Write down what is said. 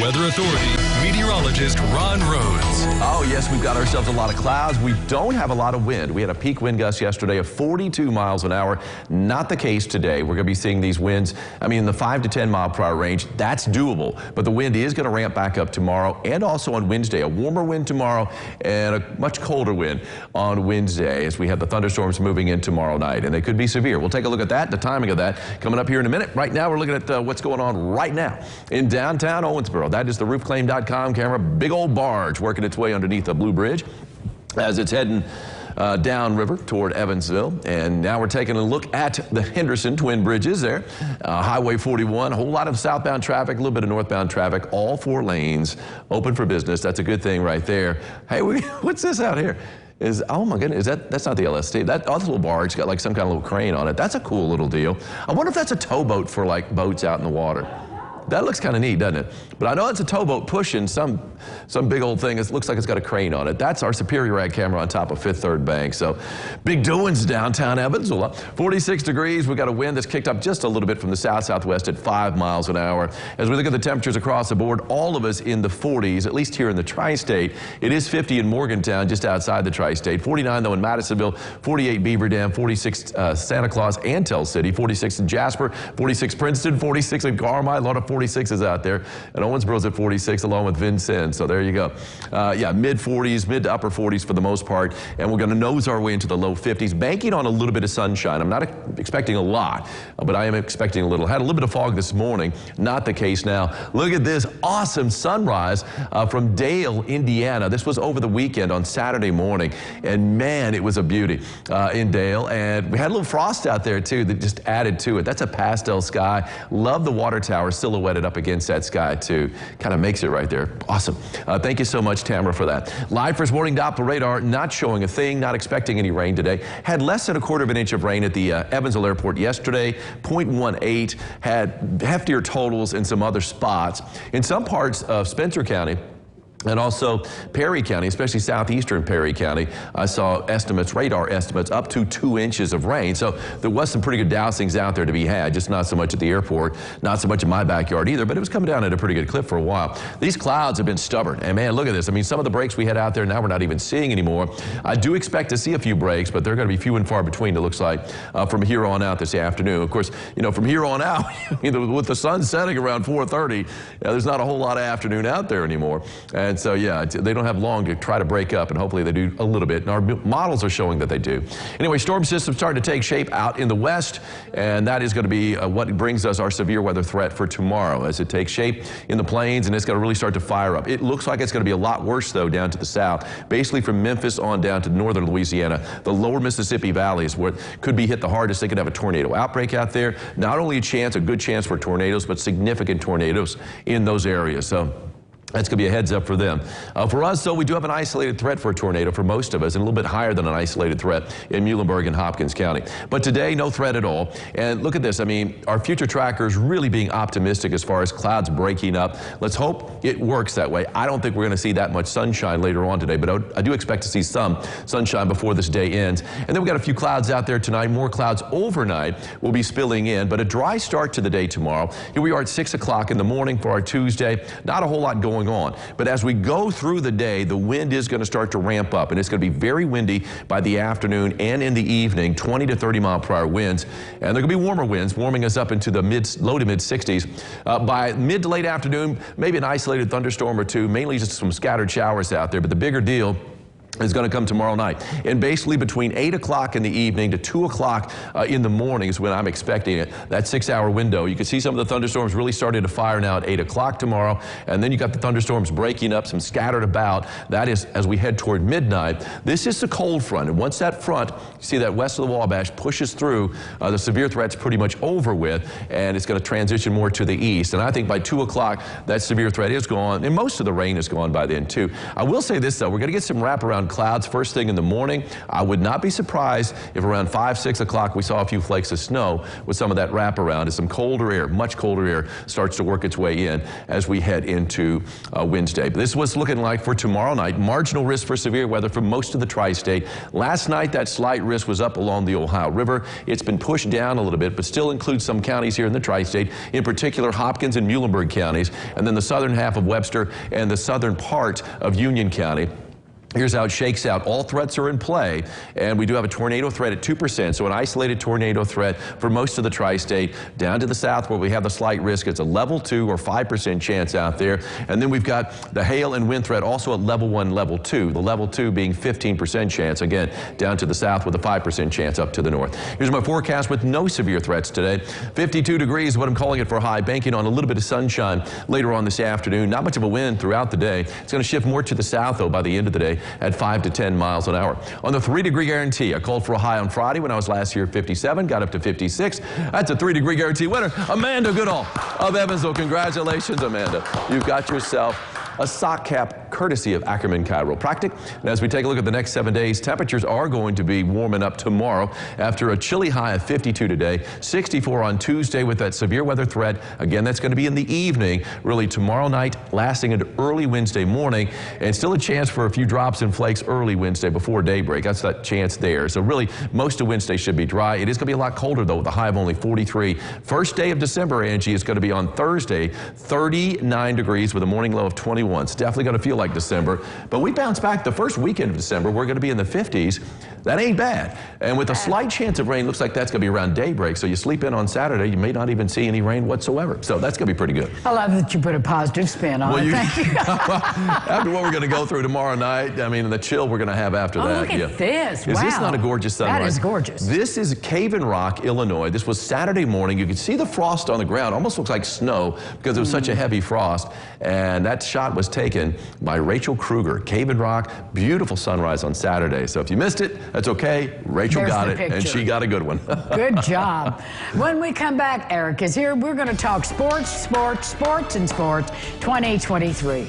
Weather Authority meteorologist Ron Rhodes. Oh, yes, we've got ourselves a lot of clouds. We don't have a lot of wind. We had a peak wind gust yesterday of 42 miles an hour. Not the case today. We're going to be seeing these winds, in the 5 to 10 mile per hour range. That's doable, but the wind is going to ramp back up tomorrow and also on Wednesday. A warmer wind tomorrow and a much colder wind on Wednesday as we have the thunderstorms moving in tomorrow night, and they could be severe. We'll take a look at that, the timing of that, coming up here in a minute. Right now, we're looking at what's going on right now in downtown Owensboro. That is the roofclaim.com camera. Big old barge working its way underneath the Blue Bridge as it's heading downriver toward Evansville. And now we're taking a look at the Henderson Twin Bridges there. Highway 41, a whole lot of southbound traffic, a little bit of northbound traffic, all 4 lanes open for business. That's a good thing right there. Hey, what's this out here? Oh my goodness, that's not the LST. That other little barge got like some kind of little crane on it. That's a cool little deal. I wonder if that's a towboat for like boats out in the water. That looks kind of neat, doesn't it? But I know it's a towboat pushing some big old thing. It looks like it's got a crane on it. That's our Superior Ag camera on top of Fifth Third Bank. So big doings downtown Evansville. 46 degrees. We've got a wind that's kicked up just a little bit from the south-southwest at 5 miles an hour. As we look at the temperatures across the board, all of us in the 40s, at least here in the tri-state. It is 50 in Morgantown, just outside the tri-state. 49 though in Madisonville, 48 Beaver Dam, 46 Santa Claus and Tell City, 46 in Jasper, 46 Princeton, 46 in Carmi. A lot of 46s out there, and Owensboro's at 46 along with Vincennes. So there you go. Yeah, mid 40s, mid to upper 40s for the most part, and we're going to nose our way into the low 50s, banking on a little bit of sunshine. I'm not expecting a lot, but I am expecting a little. Had a little bit of fog this morning. Not the case now. Look at this awesome sunrise from Dale, Indiana. This was over the weekend on Saturday morning, and man, it was a beauty in Dale. And we had a little frost out there too that just added to it. That's a pastel sky. Love the water tower silhouetted up against that sky too. Kind of makes it right there. Awesome. Thank you so much, Tamara, for that. Live first morning Doppler radar, not showing a thing, not expecting any rain today. Had less than a quarter of an inch of rain at the Evansville Airport yesterday. 0.18, had heftier totals in some other spots. In some parts of Spencer County, and also Perry County, especially southeastern Perry County, I saw estimates, radar estimates, up to 2 inches of rain. So there was some pretty good dousings out there to be had, just not so much at the airport, not so much in my backyard either, but it was coming down at a pretty good clip for a while. These clouds have been stubborn, and man, look at this. Some of the breaks we had out there, now we're not even seeing anymore. I do expect to see a few breaks, but they're going to be few and far between, it looks like, from here on out this afternoon. Of course, from here on out, with the sun setting around 4:30, there's not a whole lot of afternoon out there anymore. And so, yeah, they don't have long to try to break up, and hopefully they do a little bit. And our models are showing that they do. Anyway, storm systems starting to take shape out in the west, and that is going to be what brings us our severe weather threat for tomorrow as it takes shape in the plains, and it's going to really start to fire up. It looks like it's going to be a lot worse, though, down to the south, basically from Memphis on down to northern Louisiana. The lower Mississippi Valley is where it could be hit the hardest. They could have a tornado outbreak out there. Not only a good chance for tornadoes, but significant tornadoes in those areas. So that's going to be a heads up for them. For us, though, we do have an isolated threat for a tornado for most of us, and a little bit higher than an isolated threat in Muhlenberg and Hopkins County. But today, no threat at all. And look at this. Our future tracker is really being optimistic as far as clouds breaking up. Let's hope it works that way. I don't think we're going to see that much sunshine later on today, but I do expect to see some sunshine before this day ends. And then we've got a few clouds out there tonight. More clouds overnight will be spilling in, but a dry start to the day tomorrow. Here we are at 6 o'clock in the morning for our Tuesday. Not a whole lot going on. But as we go through the day, the wind is going to start to ramp up, and it's going to be very windy by the afternoon and in the evening, 20 to 30 mile per hour winds. And they're going to be warmer winds, warming us up into the low to mid 60s. By mid to late afternoon, maybe an isolated thunderstorm or two, mainly just some scattered showers out there. But the bigger deal is going to come tomorrow night. And basically between 8 o'clock in the evening to 2 o'clock in the morning is when I'm expecting it. That 6-hour window. You can see some of the thunderstorms really starting to fire now at 8 o'clock tomorrow. And then you got the thunderstorms breaking up, some scattered about. That is as we head toward midnight. This is the cold front. And once that front, you see that west of the Wabash, pushes through, the severe threat's pretty much over with. And it's going to transition more to the east. And I think by 2 o'clock, that severe threat is gone. And most of the rain is gone by then, too. I will say this, though. We're going to get some wraparound around clouds first thing in the morning. I would not be surprised if around 5, 6 o'clock we saw a few flakes of snow with some of that wraparound as some colder air, much colder air, starts to work its way in as we head into Wednesday. But this is what's looking like for tomorrow night. Marginal risk for severe weather for most of the tri-state. Last night, that slight risk was up along the Ohio River. It's been pushed down a little bit, but still includes some counties here in the tri-state, in particular Hopkins and Muhlenberg counties, and then the southern half of Webster and the southern part of Union County. Here's how it shakes out. All threats are in play, and we do have a tornado threat at 2%, so an isolated tornado threat for most of the tri-state. Down to the south where we have the slight risk, it's a level 2 or 5% chance out there. And then we've got the hail and wind threat also at level 1, level 2. The level 2 being 15% chance, again, down to the south with a 5% chance up to the north. Here's my forecast with no severe threats today. 52 degrees, what I'm calling it for a high, banking on a little bit of sunshine later on this afternoon. Not much of a wind throughout the day. It's going to shift more to the south, though, by the end of the day, at 5 to 10 miles an hour. On the 3-degree guarantee, I called for a high on Friday when I was last here at 57, got up to 56. That's a 3-degree guarantee winner, Amanda Goodall of Evansville. Congratulations, Amanda. You've got yourself a sock cap courtesy of Ackerman Chiropractic. And as we take a look at the next 7 days, temperatures are going to be warming up tomorrow after a chilly high of 52 today, 64 on Tuesday with that severe weather threat. Again, that's going to be in the evening, really tomorrow night, lasting into early Wednesday morning, and still a chance for a few drops and flakes early Wednesday before daybreak. That's that chance there. So really, most of Wednesday should be dry. It is going to be a lot colder, though, with a high of only 43. First day of December, Angie, is going to be on Thursday, 39 degrees with a morning low of 21. It's definitely going to feel like December, but we bounce back the first weekend of December. We're going to be in the 50s. That ain't bad. And with a slight chance of rain, looks like that's going to be around daybreak. So you sleep in on Saturday, you may not even see any rain whatsoever. So that's going to be pretty good. I love that you put a positive spin on it. Thank you. After what we're going to go through tomorrow night, I mean, the chill we're going to have after that. Look at this. Is wow. this not a gorgeous sunrise? That is gorgeous. This is Cave in Rock, Illinois. This was Saturday morning. You could see the frost on the ground. Almost looks like snow because it was such a heavy frost. And that shot was taken by Rachel Kruger. Cave in Rock, beautiful sunrise on Saturday. So if you missed it, that's okay. Rachel got it, and she got a good one. Good job. When we come back, Eric is here. We're going to talk sports 2023.